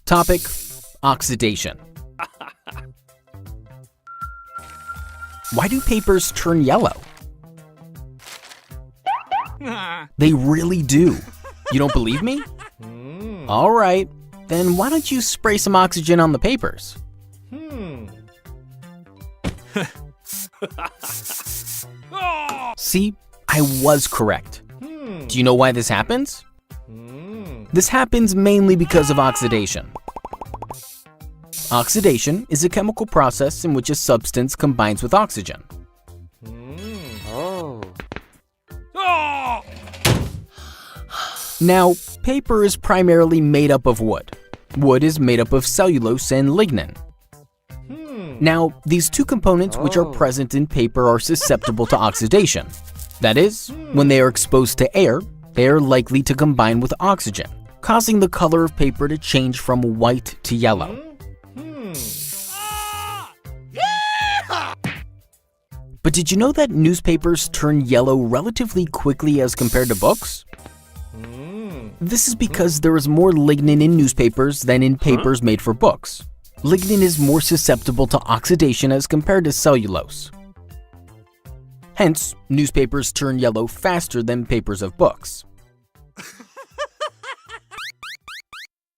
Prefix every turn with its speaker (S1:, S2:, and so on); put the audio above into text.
S1: Topic: Oxidation. Why do papers turn yellow? They really do. You don't believe me? Alright, then why don't you spray some oxygen on the papers? See, I was correct. Do you know why this happens? This happens mainly because of oxidation. Oxidation is a chemical process in which a substance combines with oxygen. Now, paper is primarily made up of wood. Wood is made up of cellulose and lignin. Now, these two components which are present in paper are susceptible to oxidation. That is, when they are exposed to air, they are likely to combine with oxygen, causing the color of paper to change from white to yellow. But did you know that newspapers turn yellow relatively quickly as compared to books? This is because there is more lignin in newspapers than in papers made for books. Lignin is more susceptible to oxidation as compared to cellulose. Hence, newspapers turn yellow faster than papers of books.